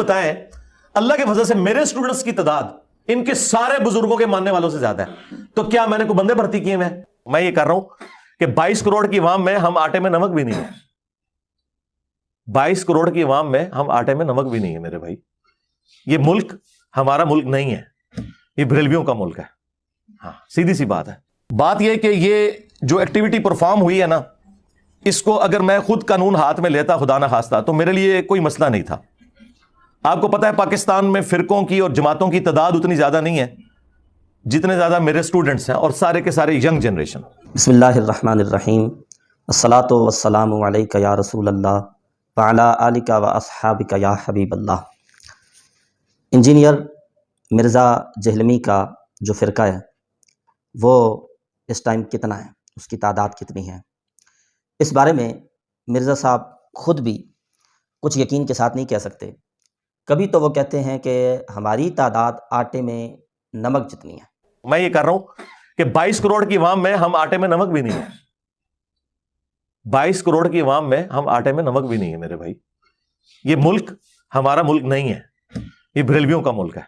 بتائیں اللہ کے فضل سے میرے اسٹوڈنٹس کی تعداد ان کے سارے بزرگوں کے ماننے والوں سے زیادہ ہے، تو کیا میں نے کوئی بندے بھرتی کیے میں یہ کر رہا ہوں کہ 22 کروڑ کی عوام میں ہم آٹے میں نمک بھی نہیں ہے، 22 کروڑ کی عوام میں ہم آٹے میں نمک بھی نہیں ہے میرے بھائی. یہ ملک ہمارا ملک نہیں ہے، یہ بریلویوں کا ملک ہے. ہاں سیدھی سی بات ہے. بات یہ کہ یہ جو ایکٹیویٹی پرفارم ہوئی ہے نا، اس کو اگر میں خود قانون ہاتھ میں لیتا خدا نہ خواستہ تو میرے لیے کوئی مسئلہ نہیں تھا. آپ کو پتا ہے پاکستان میں فرقوں کی اور جماعتوں کی تعداد اتنی زیادہ نہیں ہے جتنے زیادہ میرے اسٹوڈنٹس ہیں، اور سارے کے سارے ینگ جنریشن. بسم اللہ الرحمن الرحیم. الصلاۃ والسلام علیک یا رسول اللہ وعلی آلک و اصحابک یا حبیب اللہ. انجینئر مرزا جہلمی کا جو فرقہ ہے وہ اس ٹائم کتنا ہے، اس کی تعداد کتنی ہے، اس بارے میں مرزا صاحب خود بھی کچھ یقین کے ساتھ نہیں کہہ سکتے. کبھی تو وہ کہتے ہیں کہ ہماری تعداد آٹے میں نمک جتنی ہے. میں یہ کر رہا ہوں کہ 22 کروڑ کی عوام میں ہم آٹے میں نمک بھی نہیں ہے، 22 کروڑ کی عوام میں ہم آٹے میں نمک بھی نہیں ہے میرے بھائی. یہ ملک ہمارا ملک نہیں ہے، یہ بریلویوں کا ملک ہے.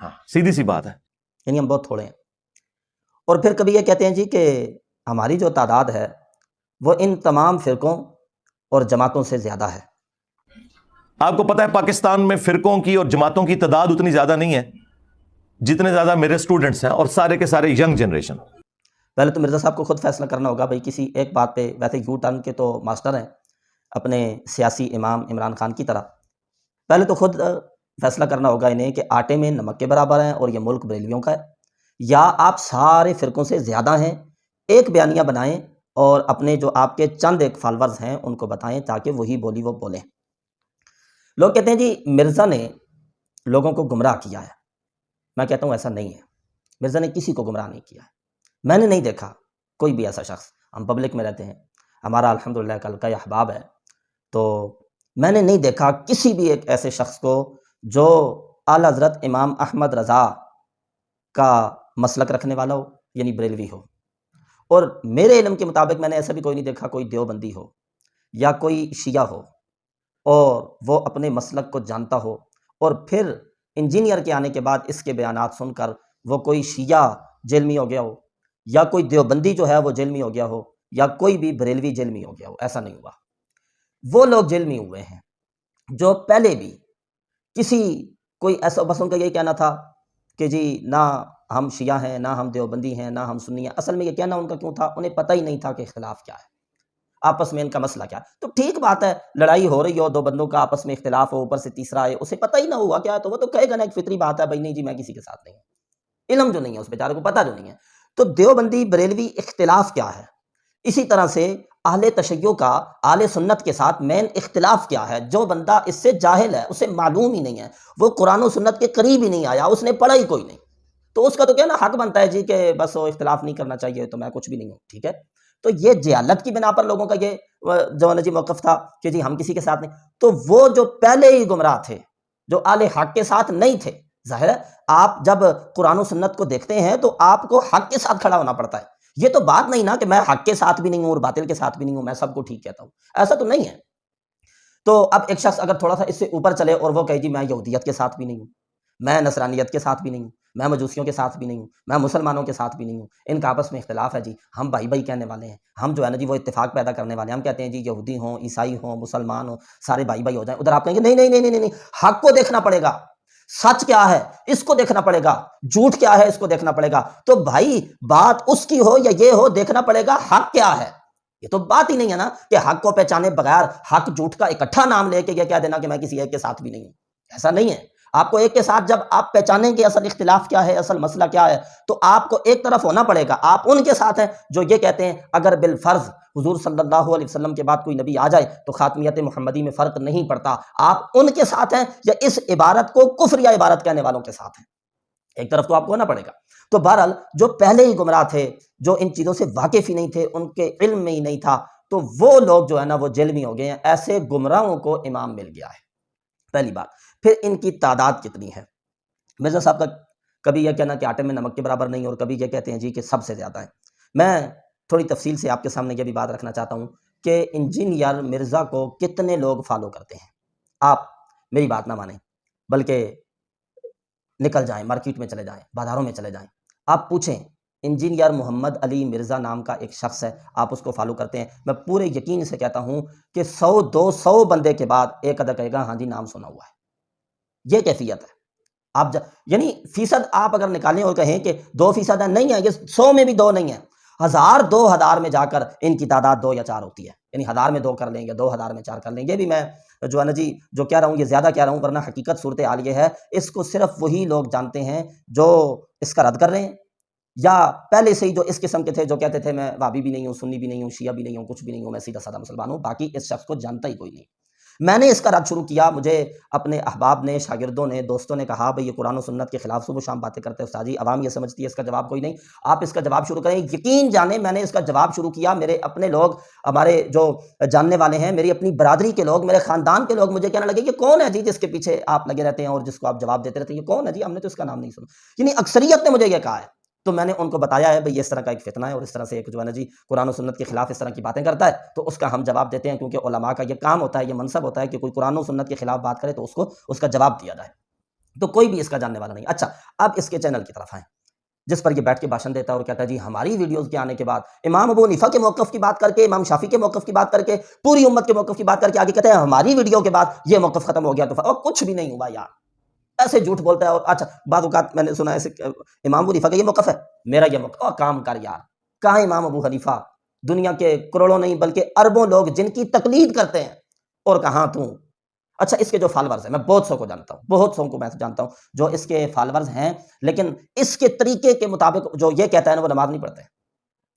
ہاں سیدھی سی بات ہے. یعنی ہم بہت تھوڑے ہیں. اور پھر کبھی یہ کہتے ہیں جی کہ ہماری جو تعداد ہے وہ ان تمام فرقوں اور جماعتوں سے زیادہ ہے. آپ کو پتا ہے پاکستان میں فرقوں کی اور جماعتوں کی تعداد اتنی زیادہ نہیں ہے جتنے زیادہ میرے اسٹوڈنٹس ہیں، اور سارے کے سارے ینگ جنریشن. پہلے تو مرزا صاحب کو خود فیصلہ کرنا ہوگا بھائی کسی ایک بات پہ. ویسے یو ٹرن کے تو ماسٹر ہیں اپنے سیاسی امام عمران خان کی طرح. پہلے تو خود فیصلہ کرنا ہوگا انہیں کہ آٹے میں نمک کے برابر ہیں اور یہ ملک بریلویوں کا ہے، یا آپ سارے فرقوں سے زیادہ ہیں. ایک بیانیہ بنائیں اور اپنے جو آپ کے چند ایک فالورز ہیں ان کو بتائیں تاکہ وہی بولی وہ بولیں. لوگ کہتے ہیں جی مرزا نے لوگوں کو گمراہ کیا ہے. میں کہتا ہوں ایسا نہیں ہے، مرزا نے کسی کو گمراہ نہیں کیا ہے. میں نے نہیں دیکھا کوئی بھی ایسا شخص. ہم پبلک میں رہتے ہیں، ہمارا الحمدللہ کل کا یہ احباب ہے، تو میں نے نہیں دیکھا کسی بھی ایک ایسے شخص کو جو اعلیٰ حضرت امام احمد رضا کا مسلک رکھنے والا ہو، یعنی بریلوی ہو. اور میرے علم کے مطابق میں نے ایسا بھی کوئی نہیں دیکھا کوئی دیوبندی ہو یا کوئی شیعہ ہو اور وہ اپنے مسلک کو جانتا ہو اور پھر انجینئر کے آنے کے بعد اس کے بیانات سن کر وہ کوئی شیعہ جیلمی ہو گیا ہو یا کوئی دیوبندی جو ہے وہ جیلمی ہو گیا ہو یا کوئی بھی بریلوی جیلمی ہو گیا ہو. ایسا نہیں ہوا. وہ لوگ جیلمی ہوئے ہیں جو پہلے بھی کسی کوئی ایسا، بس ان کا یہی کہنا تھا کہ جی نہ ہم شیعہ ہیں، نہ ہم دیوبندی ہیں، نہ ہم سنی ہیں. اصل میں یہ کہنا ان کا کیوں تھا؟ انہیں پتہ ہی نہیں تھا کہ اختلاف کیا ہے، آپس میں ان کا مسئلہ کیا ہے. تو ٹھیک بات ہے، لڑائی ہو رہی ہو، دو بندوں کا آپس میں اختلاف ہو، اوپر سے تیسرا ہے، اسے پتہ ہی نہ ہوا کیا ہے تو وہ تو کہے گا نا، ایک فطری بات ہے بھائی نہیں جی میں کسی کے ساتھ نہیں ہوں. علم جو نہیں ہے اس بیچارے کو، پتہ جو نہیں ہے. تو دیوبندی بریلوی اختلاف کیا ہے؟ اسی طرح سے اہل تشیع کا اہل سنت کے ساتھ مین اختلاف کیا ہے؟ جو بندہ اس سے جاہل ہے، اسے معلوم ہی نہیں ہے، وہ قرآن و سنت کے قریب ہی نہیں آیا، اس نے پڑھا ہی کوئی نہیں، تو اس کا تو کہنا حق بنتا ہے جی کہ بس وہ اختلاف نہیں کرنا چاہیے تو میں کچھ بھی نہیں ہوں. ٹھیک ہے، تو یہ جہالت کی بنا پر لوگوں کا یہ جو جی موقف تھا کہ جی ہم کسی کے ساتھ نہیں. تو وہ جو پہلے ہی گمراہ تھے، جو اہل حق کے ساتھ نہیں تھے، ظاہر ہے آپ جب قرآن و سنت کو دیکھتے ہیں تو آپ کو حق کے ساتھ کھڑا ہونا پڑتا ہے. یہ تو بات نہیں نا کہ میں حق کے ساتھ بھی نہیں ہوں اور باطل کے ساتھ بھی نہیں ہوں، میں سب کو ٹھیک کہتا ہوں، ایسا تو نہیں ہے. تو اب ایک شخص اگر تھوڑا سا اس سے اوپر چلے اور وہ کہے جی میں یہودیت کے ساتھ بھی نہیں ہوں، میں نصرانیت کے ساتھ بھی نہیں ہوں، میں مجوسیوں کے ساتھ بھی نہیں ہوں، میں مسلمانوں کے ساتھ بھی نہیں ہوں، ان کا آپس میں اختلاف ہے جی، ہم بھائی بھائی کہنے والے ہیں، ہم جو ہے نا جی وہ اتفاق پیدا کرنے والے ہیں. ہم کہتے ہیں جی یہودی ہوں، عیسائی ہوں، مسلمان ہوں، سارے بھائی بھائی ہو جائیں. ادھر آپ کہیں گے نہیں نہیں نہیں نہیں نہیں، حق کو دیکھنا پڑے گا، سچ کیا ہے اس کو دیکھنا پڑے گا، جھوٹ کیا ہے اس کو دیکھنا پڑے گا. تو بھائی بات اس کی ہو یا یہ ہو، دیکھنا پڑے گا حق کیا ہے. یہ تو بات ہی نہیں ہے نا کہ حق کو پہچانے بغیر حق جھوٹ کا اکٹھا نام لے کے یہ کہہ دینا کہ میں کسی ایک کے ساتھ بھی نہیں ہوں. ایسا نہیں ہے. آپ کو ایک کے ساتھ جب آپ پہچانیں گے اصل اختلاف کیا ہے، اصل مسئلہ کیا ہے، تو آپ کو ایک طرف ہونا پڑے گا. آپ ان کے ساتھ ہیں جو یہ کہتے ہیں اگر بالفرض حضور صلی اللہ علیہ وسلم کے بعد کوئی نبی آ جائے تو خاتمیت محمدی میں فرق نہیں پڑتا. آپ ان کے ساتھ ہیں یا اس عبارت کو کفر یا عبارت کہنے والوں کے ساتھ ہیں؟ ایک طرف تو آپ کو ہونا پڑے گا. تو بہرحال جو پہلے ہی گمراہ تھے، جو ان چیزوں سے واقف ہی نہیں تھے، ان کے علم میں ہی نہیں تھا، تو وہ لوگ جو ہے نا وہ جیلمی ہو گئے ہیں. ایسے گمراہوں کو امام مل گیا ہے، پہلی بات. پھر ان کی تعداد کتنی ہے؟ مرزا صاحب کا کبھی یہ کہنا کہ آٹے میں نمک کے برابر نہیں، اور کبھی یہ کہتے ہیں جی کہ سب سے زیادہ ہیں. میں تھوڑی تفصیل سے آپ کے سامنے یہ بھی بات رکھنا چاہتا ہوں کہ انجینئر مرزا کو کتنے لوگ فالو کرتے ہیں. آپ میری بات نہ مانیں، بلکہ نکل جائیں، مارکیٹ میں چلے جائیں، بازاروں میں چلے جائیں، آپ پوچھیں انجینئر محمد علی مرزا نام کا ایک شخص ہے، آپ اس کو فالو کرتے ہیں، میں پورے یقین سے کہتا ہوں کہ 100-200 بندے کے بعد ایک آدھا کہے گا ہاں جی نام سنا ہوا ہے۔ یہ کیفیت ہے۔ آپ یعنی فیصد آپ اگر نکالیں اور کہیں کہ 2% ہے، نہیں ہے، یہ 100 میں بھی 2 نہیں ہے، 1000-2000 میں جا کر ان کی تعداد 2 یا 4 ہوتی ہے، یعنی 1000 میں 2 کر لیں گے، 2000 میں 4 کر لیں گے۔ یہ بھی میں جو ہے نا جی جو کہہ رہا ہوں یہ زیادہ کہہ رہا ہوں، ورنہ حقیقت صورتحال یہ ہے، اس کو صرف وہی لوگ جانتے ہیں جو اس کا رد کر رہے ہیں، یا پہلے سے ہی جو اس قسم کے تھے جو کہتے تھے میں وہابی بھی نہیں ہوں، سنی بھی نہیں ہوں، شیعہ بھی نہیں ہوں، کچھ بھی نہیں ہوں، میں سیدھا سادہ مسلمان ہوں، باقی اس شخص کو جانتا ہی کوئی نہیں۔ میں نے اس کا رد شروع کیا، مجھے اپنے احباب نے، شاگردوں نے، دوستوں نے کہا بھئی یہ قرآن و سنت کے خلاف صبح و شام باتیں کرتے ہیں استاد جی، عوام یہ سمجھتی ہے اس کا جواب کوئی نہیں، آپ اس کا جواب شروع کریں۔ یقین جانیں میں نے اس کا جواب شروع کیا، میرے اپنے لوگ، ہمارے جو جاننے والے ہیں، میری اپنی برادری کے لوگ، میرے خاندان کے لوگ مجھے کہنے لگے یہ کون ہے جی جس کے پیچھے آپ لگے رہتے ہیں اور جس کو آپ جواب دیتے رہتے ہیں، یہ کون ہے جی، ہم نے تو اس کا نام نہیں سنا۔ یعنی اکثریت نے مجھے یہ کہا ہے، تو میں نے ان کو بتایا ہے بھئی یہ اس طرح کا ایک فتنہ ہے، اور اس طرح سے ایک جو ہے نا جی قرآن و سنت کے خلاف اس طرح کی باتیں کرتا ہے، تو اس کا ہم جواب دیتے ہیں، کیونکہ علماء کا یہ کام ہوتا ہے، یہ منصب ہوتا ہے کہ کوئی قرآن و سنت کے خلاف بات کرے تو اس کو اس کا جواب دیا جائے، تو کوئی بھی اس کا جاننے والا نہیں۔ اچھا اب اس کے چینل کی طرف آئیں، جس پر یہ بیٹھ کے بھاشن دیتا ہے اور کہتا ہے جی ہماری ویڈیوز کے آنے کے بعد امام ابو حنیفہ کے موقف کی بات کر کے، امام شافعی کے موقف کی بات کر کے، پوری امت کے موقف کی بات کر کے آگے کہتے ہیں ہماری ویڈیو کے بعد یہ موقف ختم ہو گیا، تو اور کچھ بھی نہیں ہوا یار، ایسے جھوٹ بولتا ہے۔ اور اچھا بعض اوقات میں نے سنا ایسے امام ابو حنیفہ کا یہ موقف ہے، میرا یہ موقف، اور کام کر یار، کہاں امام ابو حنیفہ، دنیا کے کروڑوں نہیں بلکہ اربوں لوگ جن کی تقلید کرتے ہیں، اور کہاں تو۔ اچھا اس کے جو فالورز ہیں، میں بہت سو کو جانتا ہوں، بہت سو کو میں جانتا ہوں جو اس کے فالورز ہیں، لیکن اس کے طریقے کے مطابق جو یہ کہتا ہے نا وہ نماز نہیں پڑھتے ہیں،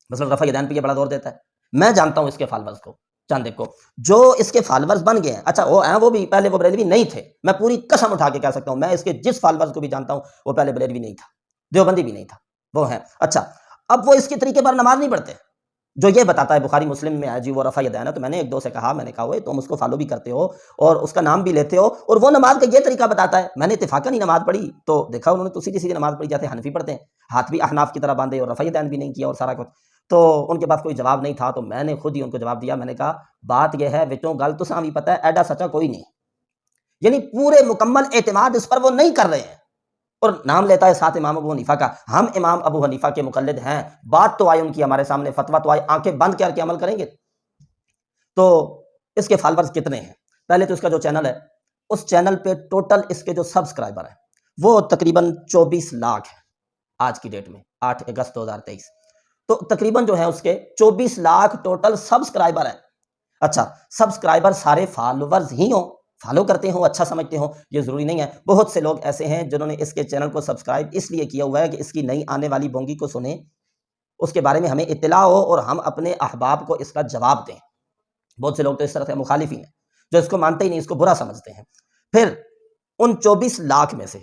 مثلا رفع یدین پہ یہ بڑا زور دیتا ہے، میں جانتا ہوں اس کے فالورز کو، چاند کو جو اس کے فالورز بن گئے ہیں، اچھا وہ ہیں، وہ بھی پہلے وہ بریلوی نہیں تھے، میں پوری قسم اٹھا کے کہہ سکتا ہوں، میں اس کے جس فالورز کو بھی جانتا ہوں وہ پہلے بریلوی نہیں تھا، دیوبندی بھی نہیں تھا، وہ ہیں۔ اچھا اب وہ اس کے طریقے پر نماز نہیں پڑھتے، جو یہ بتاتا ہے بخاری مسلم میں ہے جی وہ رفع یدین ہے، تو میں نے ایک دو سے کہا، میں نے کہا وہ تم اس کو فالو بھی کرتے ہو اور اس کا نام بھی لیتے ہو، اور وہ نماز کا یہ طریقہ بتاتا ہے، میں نے اتفاقاً ہی نماز پڑھی تو دیکھا انہوں نے تو سیدھی سیدھی نماز پڑھی جاتے حنفی پڑھتے ہیں، ہاتھ بھی احناف کی طرح باندھے اور رفع یدین بھی نہیں کیا اور سارا کچھ، تو ان کے پاس کوئی جواب نہیں تھا، تو میں نے خود ہی ان کو جواب دیا، میں نے کہا بات یہ ہے وچوں گل تساں بھی پتہ ہے ایڈا سچا کوئی نہیں، یعنی پورے مکمل اعتماد اس پر وہ نہیں کر رہے ہیں، اور نام لیتا ہے ساتھ امام ابو حنیفہ کا، ہم امام ابو حنیفہ کے مقلد ہیں، بات تو آئی ان کی ہمارے سامنے، فتویٰ تو آئی، آنکھیں بند کر کے عمل کریں گے۔ تو اس کے فالورز کتنے ہیں؟ پہلے تو اس کا جو چینل ہے، اس چینل پہ ٹوٹل اس کے جو سبسکرائبر ہیں وہ تقریباً 24 لاکھ ہیں آج کی ڈیٹ میں، 8 اگست 2023، تو تقریباً جو ہے اس کے 24 لاکھ ٹوٹل سبسکرائبر ہیں۔ اچھا سبسکرائبر سارے فالورز ہی ہوں، فالو کرتے ہوں، اچھا سمجھتے ہوں، یہ ضروری نہیں ہے، بہت سے لوگ ایسے ہیں جنہوں نے اس کے چینل کو سبسکرائب اس لیے کیا ہوا ہے کہ اس کی نئی آنے والی بونگی کو سنیں، اس کے بارے میں ہمیں اطلاع ہو اور ہم اپنے احباب کو اس کا جواب دیں۔ بہت سے لوگ تو اس طرح سے مخالفین ہیں جو اس کو مانتے ہی نہیں، اس کو برا سمجھتے ہیں۔ پھر ان 24 لاکھ میں سے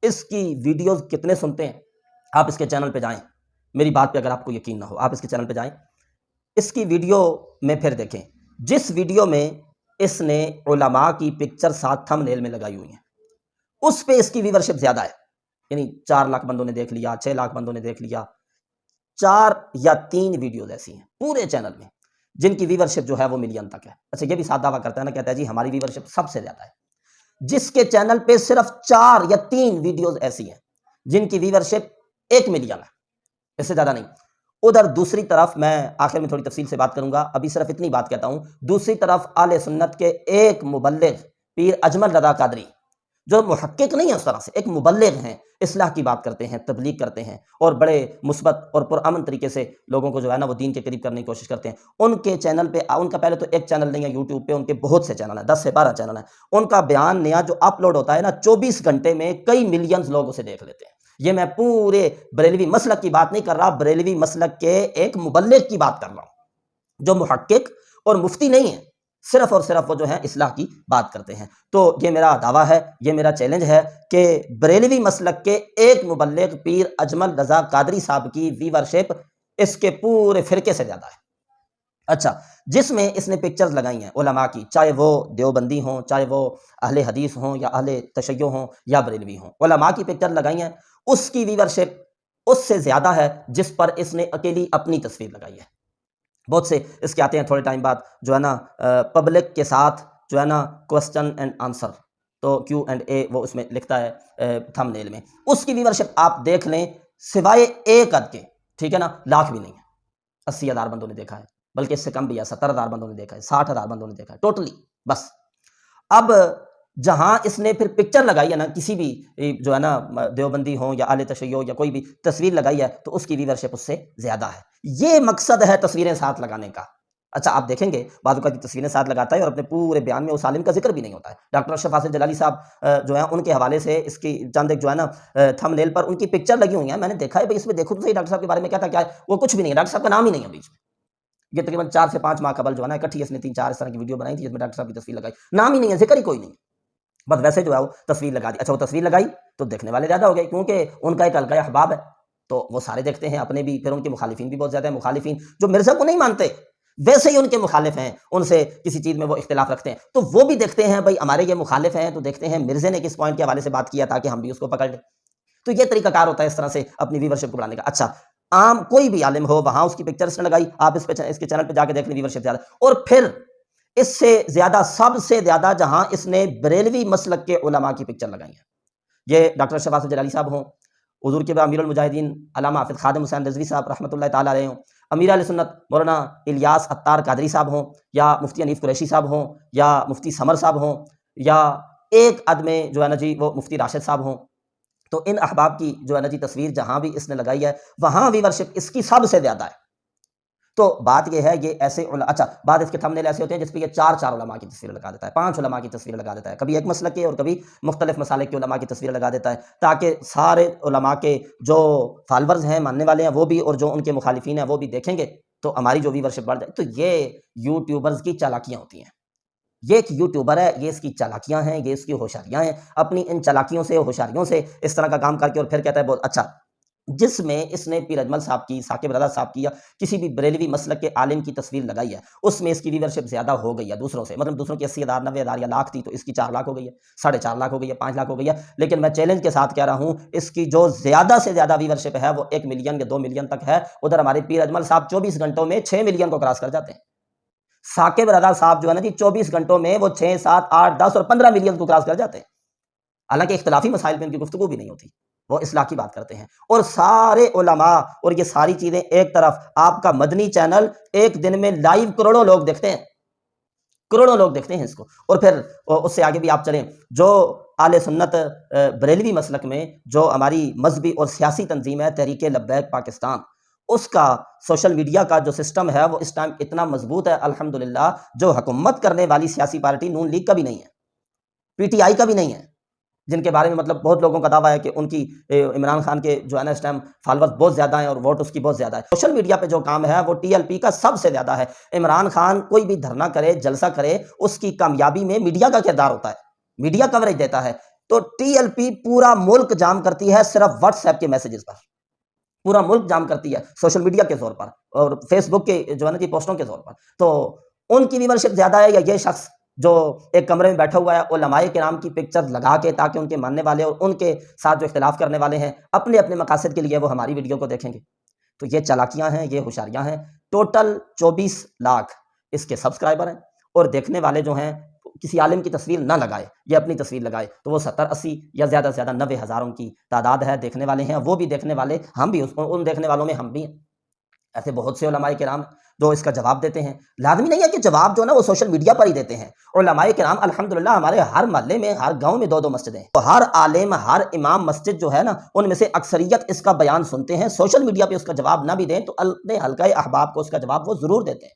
اس کی ویڈیوز کتنے سنتے ہیں؟ آپ اس کے چینل پہ جائیں، میری بات پہ اگر آپ کو یقین نہ ہو آپ اس کے چینل پہ جائیں، اس کی ویڈیو میں پھر دیکھیں، جس ویڈیو میں اس نے علماء کی پکچر ساتھ تھم نیل میں لگائی ہوئی ہیں، اس پہ اس کی ویورشپ زیادہ ہے، یعنی 4 لاکھ بندوں نے دیکھ لیا، 6 لاکھ بندوں نے دیکھ لیا، 4 یا 3 ویڈیوز ایسی ہیں پورے چینل میں جن کی ویورشپ جو ہے وہ ملین تک ہے۔ اچھا یہ بھی ساتھ دعویٰ کرتا ہے نا، کہتا ہے جی ہماری ویورشپ سب سے زیادہ ہے، جس کے چینل پہ صرف 4 یا 3 ویڈیوز ایسی ہیں جن کی ویورشپ 1 ملین ہے، اس سے زیادہ نہیں۔ ادھر دوسری طرف میں آخر میں تھوڑی تفصیل سے بات کروں گا، ابھی صرف اتنی بات کہتا ہوں، دوسری طرف اہل سنت کے ایک مبلغ پیر اجمل رضا قادری جو محقق نہیں ہے، اس طرح سے ایک مبلغ ہیں، اصلاح کی بات کرتے ہیں، تبلیغ کرتے ہیں، اور بڑے مثبت اور پرامن طریقے سے لوگوں کو جو ہے نا وہ دین کے قریب کرنے کی کوشش کرتے ہیں۔ ان کے چینل پہ، ان کا پہلے تو ایک چینل نہیں ہے یوٹیوب پہ، ان کے بہت سے چینل ہیں، 10 سے 12 چینل ہیں، ان کا بیان نیا جو اپلوڈ ہوتا ہے نا 24 گھنٹے میں کئی ملینز لوگ اسے دیکھ لیتے ہیں۔ یہ میں پورے بریلوی مسلک کی بات نہیں کر رہا، بریلوی مسلک کے ایک مبلغ کی بات کر رہا ہوں جو محقق اور مفتی نہیں ہے، صرف اور صرف وہ جو ہیں اصلاح کی بات کرتے ہیں۔ تو یہ میرا دعویٰ ہے، یہ میرا چیلنج ہے کہ بریلوی مسلک کے ایک مبلغ پیر اجمل رضا قادری صاحب کی ویورشپ اس کے پورے فرقے سے زیادہ ہے۔ اچھا جس میں اس نے پکچرز لگائی ہیں علماء کی، چاہے وہ دیوبندی ہوں، چاہے وہ اہل حدیث ہوں یا اہل تشیع ہوں یا بریلوی ہوں، علماء کی پکچر لگائی ہیں، اس کی ویورشپ اس سے زیادہ ہے جس پر اس نے اکیلی اپنی تصویر لگائی ہے۔ بہت سے اس کے آتے ہیں تھوڑے ٹائم بعد جو ہے نا پبلک کے ساتھ جو ہے نا کوسچن اینڈ آنسر، تو Q&A وہ اس میں لکھتا ہے تھم نیل میں. اس کی ویورشپ آپ دیکھ لیں سوائے ایک عد کے، ٹھیک ہے نا، لاکھ بھی نہیں ہے. 80,000 بندوں نے دیکھا ہے، بلکہ اس سے کم بھی ہے، 70,000 بندوں نے دیکھا ہے، 60,000 بندوں نے دیکھا ہے ٹوٹلی بس. اب جہاں اس نے پھر پکچر لگائی ہے نا، کسی بھی جو ہے نا دیوبندی ہوں یا اہل تشیع یا کوئی بھی تصویر لگائی ہے، تو اس کی ویورشپ اس سے زیادہ ہے. یہ مقصد ہے تصویریں ساتھ لگانے کا. اچھا آپ دیکھیں گے بعض اوقات تصویریں ساتھ لگاتا ہے اور اپنے پورے بیان میں اس عالم کا ذکر بھی نہیں ہوتا ہے. ڈاکٹر اشرف حاصل جلالی صاحب جو ہیں ان کے حوالے سے اس کی چند ایک جو ہے نا تھم نیل پر ان کی پکچر لگی ہوئی ہیں. میں نے دیکھا ہے بھائی اس میں دیکھو تو صحیح ڈاکٹر صاحب کے بارے میں کیا تھا، کیا ہے وہ کچھ بھی نہیں ہے، ڈاکٹر صاحب کا نام ہی نہیں ہے بیچ میں. یہ تقریباً 4 سے 5 ماہ قبل جو ہے نا اکٹھی اس نے 3-4 اس طرح کی ویڈیو بنائی تھی جس میں ڈاکٹر صاحب کی تصویر لگائی، نام ہی نہیں ہے، ذکر ہی کوئی نہیں، بس ویسے جو ہے وہ تصویر لگا دی. اچھا وہ تصویر لگائی تو دیکھنے والے زیادہ ہو گئے کیونکہ ان کا ایک حلقہ احباب ہے تو وہ سارے دیکھتے ہیں اپنے بھی. پھر ان کے مخالفین بھی بہت زیادہ ہیں، مخالفین جو مرزا کو نہیں مانتے ویسے ہی ان کے مخالف ہیں، ان سے کسی چیز میں وہ اختلاف رکھتے ہیں تو وہ بھی دیکھتے ہیں بھائی ہمارے یہ مخالف ہیں تو دیکھتے ہیں مرزے نے کس پوائنٹ کے حوالے سے بات کیا تاکہ ہم بھی اس کو پکڑ لیں. تو یہ طریقہ کار ہوتا ہے اس طرح سے اپنی ویورشپ کو بڑھانے کا. اچھا عام کوئی بھی عالم ہو وہاں اس کی پکچر اس نے لگائی، آپ اس کے چینل پہ جا کے دیکھ لیں ویورشپ زیادہ. اور پھر اس سے زیادہ سب سے زیادہ جہاں اس نے بریلوی مسلک کے علماء کی پکچر لگائی ہیں، یہ ڈاکٹر اشرف حاصل جلالی صاحب ہوں، حضور کے امیر المجاہدین علامہ حافظ خادم حسین رضوی صاحب رحمۃ اللہ تعالیٰ علیہ ہوں، امیر اہل سنت مولانا الیاس عطار قادری صاحب ہوں، یا مفتی حنیف قریشی صاحب ہوں، یا مفتی سمر صاحب ہوں، یا ایک عد میں جو ہے نا جی وہ مفتی راشد صاحب ہوں. تو ان احباب کی جو ہے نا جی تصویر جہاں بھی اس نے لگائی ہے وہاں ویورشپ اس کی سب سے زیادہ ہے. تو بات یہ ہے یہ ایسے اچھا بعد اس کے تھم نیل ایسے ہوتے ہیں جس پہ یہ 4 علماء کی تصویر لگا دیتا ہے، 5 علماء کی تصویر لگا دیتا ہے، کبھی ایک مسلک کے اور کبھی مختلف مسالک کے علماء کی تصویر لگا دیتا ہے تاکہ سارے علماء کے جو فالورز ہیں، ماننے والے ہیں وہ بھی، اور جو ان کے مخالفین ہیں وہ بھی دیکھیں گے تو ہماری جو ویورشپ بڑھ جائے. تو یہ یوٹیوبرز کی چالاکیاں ہوتی ہیں. یہ ایک یوٹیوبر ہے، یہ اس کی چالاکیاں ہیں، یہ اس کی ہوشیاریاں ہیں. اپنی ان چالاکیوں سے ہوشیاریوں سے اس طرح کا کام کر کے اور پھر کہتا ہے بہت اچھا جس میں اس نے پیر اجمل صاحب کی، ثاقب رضا صاحب کی، یا کسی بھی بریلوی مسلک کے عالم کی تصویر لگائی ہے اس میں اس کی ویورشپ زیادہ ہو گئی ہے دوسروں سے. مطلب دوسروں کی 80,000 90,000 یا لاکھ تھی تو اس کی 4 لاکھ ہو گئی ہے، 4.5 لاکھ ہو گئی ہے، 5 لاکھ ہو گئی ہے. لیکن میں چیلنج کے ساتھ کہہ رہا ہوں اس کی جو زیادہ سے زیادہ ویورشپ ہے وہ 1 ملین یا 2 ملین تک ہے. ادھر ہمارے پیر اجمل صاحب 24 گھنٹوں میں 6 ملین کو کراس کر جاتے ہیں. ثاقب رضا صاحب جو ہے نا جی 24 گھنٹوں میں وہ 6 7 8 10 اور 15 ملین کو کراس کر جاتے ہیں. حالانکہ اختلافی مسائل پہ ان کی گفتگو بھی نہیں ہوتی، وہ اصلاح کی بات کرتے ہیں. اور سارے علماء اور یہ ساری چیزیں ایک طرف، آپ کا مدنی چینل ایک دن میں لائیو کروڑوں لوگ دیکھتے ہیں، کروڑوں لوگ دیکھتے ہیں اس کو. اور پھر اس سے آگے بھی آپ چلیں، جو اہل سنت بریلوی مسلک میں جو ہماری مذہبی اور سیاسی تنظیم ہے تحریک لبیک پاکستان، اس کا سوشل میڈیا کا جو سسٹم ہے وہ اس ٹائم اتنا مضبوط ہے الحمدللہ، جو حکومت کرنے والی سیاسی پارٹی نون لیگ کا بھی نہیں ہے، پی ٹی آئی کا بھی نہیں ہے، جن کے بارے میں مطلب بہت لوگوں کا دعویٰ ہے کہ ان کی عمران خان کے جو ہے نا اس ٹائم فالورز بہت زیادہ ہیں اور ووٹ اس کی بہت زیادہ ہے. سوشل میڈیا پہ جو کام ہے وہ ٹی ایل پی کا سب سے زیادہ ہے. عمران خان کوئی بھی دھرنا کرے، جلسہ کرے، اس کی کامیابی میں میڈیا کا کردار ہوتا ہے، میڈیا کوریج دیتا ہے. تو ٹی ایل پی پورا ملک جام کرتی ہے صرف واٹس ایپ کے میسیجز پر، پورا ملک جام کرتی ہے سوشل میڈیا کے زور پر اور فیس بک کے جو ہے نا جی پوسٹوں کے زور پر. تو ان کی ویورشپ زیادہ ہے یا یہ شخص جو ایک کمرے میں بیٹھا ہوا ہے علماء کرام کی پکچر لگا کے تاکہ ان کے ماننے والے اور ان کے ساتھ جو اختلاف کرنے والے ہیں اپنے اپنے مقاصد کے لیے وہ ہماری ویڈیو کو دیکھیں گے. تو یہ چالاکیاں ہیں، یہ ہوشیاریاں ہیں. ٹوٹل 24 لاکھ اس کے سبسکرائبر ہیں اور دیکھنے والے جو ہیں کسی عالم کی تصویر نہ لگائے، یہ اپنی تصویر لگائے تو وہ 70 80 یا زیادہ سے زیادہ 90 ہزاروں کی تعداد ہے دیکھنے والے ہیں. وہ بھی دیکھنے والے ہم بھی، ان دیکھنے والوں میں ہم بھی ہیں. ایسے بہت سے علماء کرام جو اس کا جواب دیتے ہیں. لازمی نہیں ہے کہ جواب جو ہے نا وہ سوشل میڈیا پر ہی دیتے ہیں. علماء کرام الحمدللہ ہمارے ہر محلے میں، ہر گاؤں میں 2 مسجدیں ہیں. ہر عالم، ہر امام مسجد جو ہے نا ان میں سے اکثریت اس کا بیان سنتے ہیں. سوشل میڈیا پہ اس کا جواب نہ بھی دیں تو اپنے حلقہ احباب کو اس کا جواب وہ ضرور دیتے ہیں.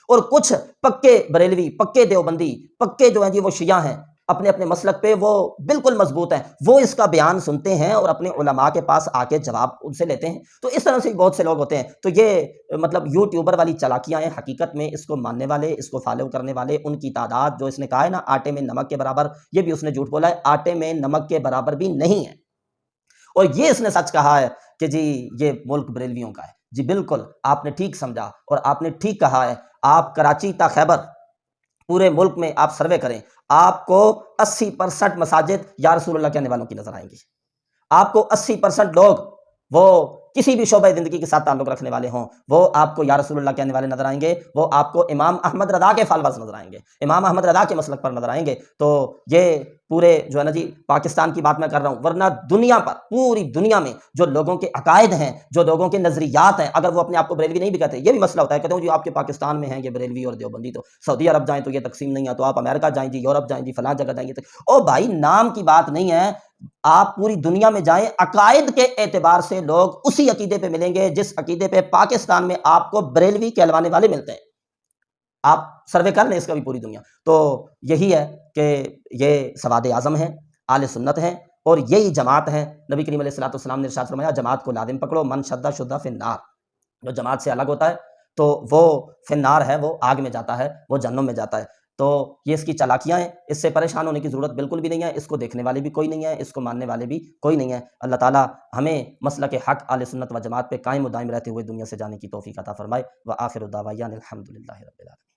اور کچھ پکے بریلوی، پکے دیوبندی، پکے جو ہیں جی وہ شیعہ ہیں، اپنے اپنے مسلک پہ وہ بالکل مضبوط ہیں، وہ اس کا بیان سنتے ہیں اور اپنے علماء کے پاس آ کے جواب ان سے لیتے ہیں. تو اس طرح سے بہت سے لوگ ہوتے ہیں. تو یہ مطلب یوٹیوبر والی چالاکیاں ہیں. حقیقت میں اس کو ماننے والے، اس کو فالو کرنے والے، ان کی تعداد جو اس نے کہا ہے نا آٹے میں نمک کے برابر، یہ بھی اس نے جھوٹ بولا ہے، آٹے میں نمک کے برابر بھی نہیں ہے. اور یہ اس نے سچ کہا ہے کہ جی یہ ملک بریلویوں کا ہے. جی بالکل آپ نے ٹھیک سمجھا اور آپ نے ٹھیک کہا ہے. آپ کراچی تا خیبر پورے ملک میں آپ سروے کریں، آپ کو 80% مساجد یا رسول اللہ کہنے والوں کی نظر آئیں گی. آپ کو 80% لوگ وہ کسی بھی شعبہ زندگی کے ساتھ تعلق رکھنے والے ہوں، وہ آپ کو یا رسول اللہ کہنے والے نظر آئیں گے، وہ آپ کو امام احمد رضا کے فالوورز نظر آئیں گے، امام احمد رضا کے مسلک پر نظر آئیں گے۔ تو یہ پورے جو ہے نا جی پاکستان کی بات میں کر رہا ہوں، ورنہ دنیا پر، پوری دنیا میں جو لوگوں کے عقائد ہیں، جو لوگوں کے نظریات ہیں، اگر وہ اپنے آپ کو بریلوی نہیں بھی کہتے، یہ بھی مسئلہ ہوتا ہے، کہتے ہیں جی آپ کے پاکستان میں ہیں یہ بریلوی اور دیوبندی، تو سعودی عرب جائیں تو یہ تقسیم نہیں ہے، تو آپ امریکہ جائیں جی، یورپ جائیں جی، فلاں جگہ جائیں گے، او بھائی نام کی بات نہیں ہے، آپ پوری دنیا میں جائیں، عقائد کے اعتبار سے لوگ اسی عقیدے پہ ملیں گے جس عقیدے پہ پاکستان میں آپ کو بریلوی کہلوانے والے ملتے ہیں۔ آپ سروے کر لیں اس کا بھی پوری دنیا۔ تو یہی ہے کہ یہ سواد اعظم ہیں، اہل سنت ہیں، اور یہی جماعت ہے۔ نبی کریم علیہ الصلوۃ والسلام نے ارشاد فرمایا جماعت کو لازم پکڑو، من شدہ شدہ فی النار، جو جماعت سے الگ ہوتا ہے تو وہ فی النار ہے، وہ آگ میں جاتا ہے، وہ جہنم میں جاتا ہے۔ تو یہ اس کی چالاکیاں ہیں، اس سے پریشان ہونے کی ضرورت بالکل بھی نہیں ہے، اس کو دیکھنے والے بھی کوئی نہیں ہے، اس کو ماننے والے بھی کوئی نہیں ہے۔ اللہ تعالیٰ ہمیں مسلک حق اہل سنت و جماعت پہ قائم و دائم رہتے ہوئے دنیا سے جانے کی توفیق عطا فرمائے۔ وآخر دعوانا الحمدللہ رب العالمین۔